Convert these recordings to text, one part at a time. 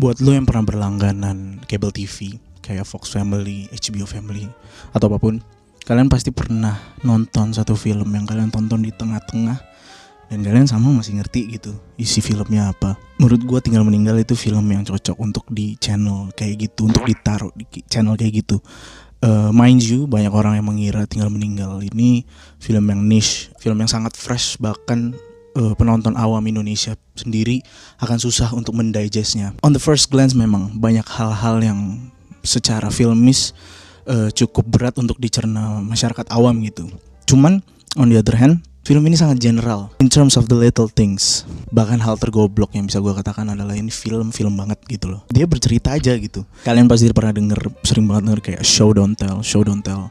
Buat lo yang pernah berlangganan cable TV kayak Fox Family, HBO Family, atau apapun, kalian pasti pernah nonton satu film yang kalian tonton di tengah-tengah dan kalian sama masih ngerti gitu isi filmnya apa. Menurut gue Tinggal Meninggal itu film yang cocok untuk di channel kayak gitu, untuk ditaruh di channel kayak gitu. Mind you, banyak orang yang mengira Tinggal Meninggal ini film yang niche, film yang sangat fresh, bahkan penonton awam Indonesia sendiri akan susah untuk mendigestnya. On the first glance memang banyak hal-hal yang secara filmis cukup berat untuk dicerna masyarakat awam gitu. Cuman on the other hand, film ini sangat general in terms of the little things. Bahkan hal tergoblok yang bisa gue katakan adalah ini film banget gitu loh. Dia bercerita aja gitu. Kalian pasti pernah sering banget denger kayak show don't tell.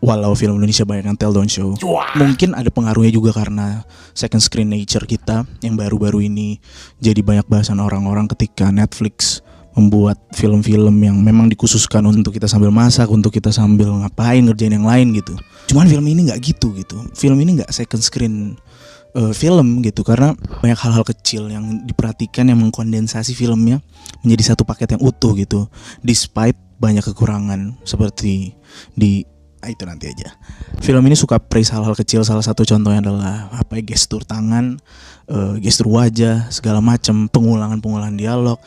Walau film Indonesia banyak yang tell don't show. Mungkin ada pengaruhnya juga karena second screen nature kita yang baru-baru ini jadi banyak bahasan orang-orang ketika Netflix membuat film-film yang memang dikhususkan untuk kita sambil masak, untuk kita sambil ngapain, ngerjain yang lain gitu. Cuman film ini gak gitu. Film ini gak second screen film gitu, karena banyak hal-hal kecil yang diperhatikan yang mengkondensasi filmnya menjadi satu paket yang utuh gitu. Despite banyak kekurangan seperti di itu nanti aja. Film ini suka praise hal-hal kecil. Salah satu contohnya adalah gestur tangan, gestur wajah, segala macam, pengulangan dialog,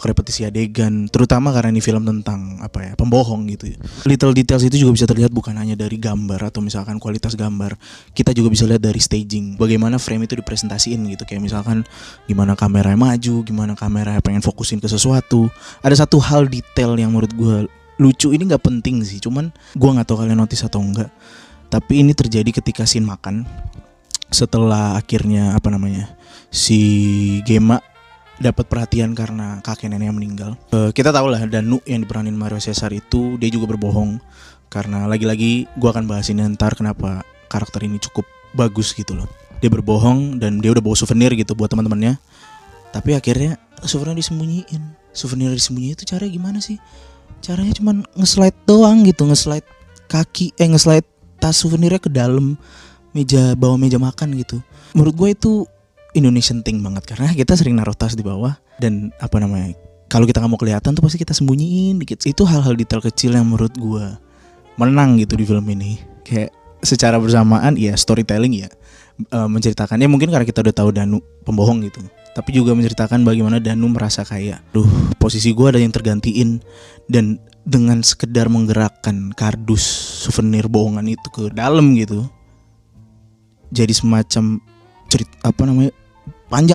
repetisi adegan, terutama karena ini film tentang pembohong gitu. Little details itu juga bisa terlihat bukan hanya dari gambar atau misalkan kualitas gambar. Kita juga bisa lihat dari staging, bagaimana frame itu dipresentasiin gitu. Kayak misalkan gimana kameranya maju, gimana kameranya pengen fokusin ke sesuatu. Ada satu hal detail yang menurut gue lucu, ini nggak penting sih, cuman gue nggak tahu kalian notice atau enggak, tapi ini terjadi ketika scene makan. Setelah akhirnya si Gema dapat perhatian karena kakek neneknya meninggal. Kita tahu lah Danu yang diperanin Mario Cesar itu dia juga berbohong, karena lagi-lagi gue akan bahas ini ntar kenapa karakter ini cukup bagus gitu loh. Dia berbohong dan dia udah bawa souvenir gitu buat teman-temannya, tapi akhirnya souvenir disembunyiin. Souvenir disembunyiin itu caranya gimana sih? Caranya cuma nge-slide doang gitu, nge-slide tas souvenirnya ke dalam bawah meja makan gitu. Menurut gue itu Indonesian thing banget, karena kita sering naruh tas di bawah dan kalau kita nggak mau kelihatan tuh pasti kita sembunyiin dikit. Itu hal-hal detail kecil yang menurut gue menang gitu di film ini. Kayak secara bersamaan ya storytelling ya, menceritakannya mungkin karena kita udah tahu Danu pembohong gitu, tapi juga menceritakan bagaimana Danu merasa kayak posisi gue ada yang tergantiin, dan dengan sekedar menggerakkan kardus souvenir bohongan itu ke dalam gitu, jadi semacam cerita panjang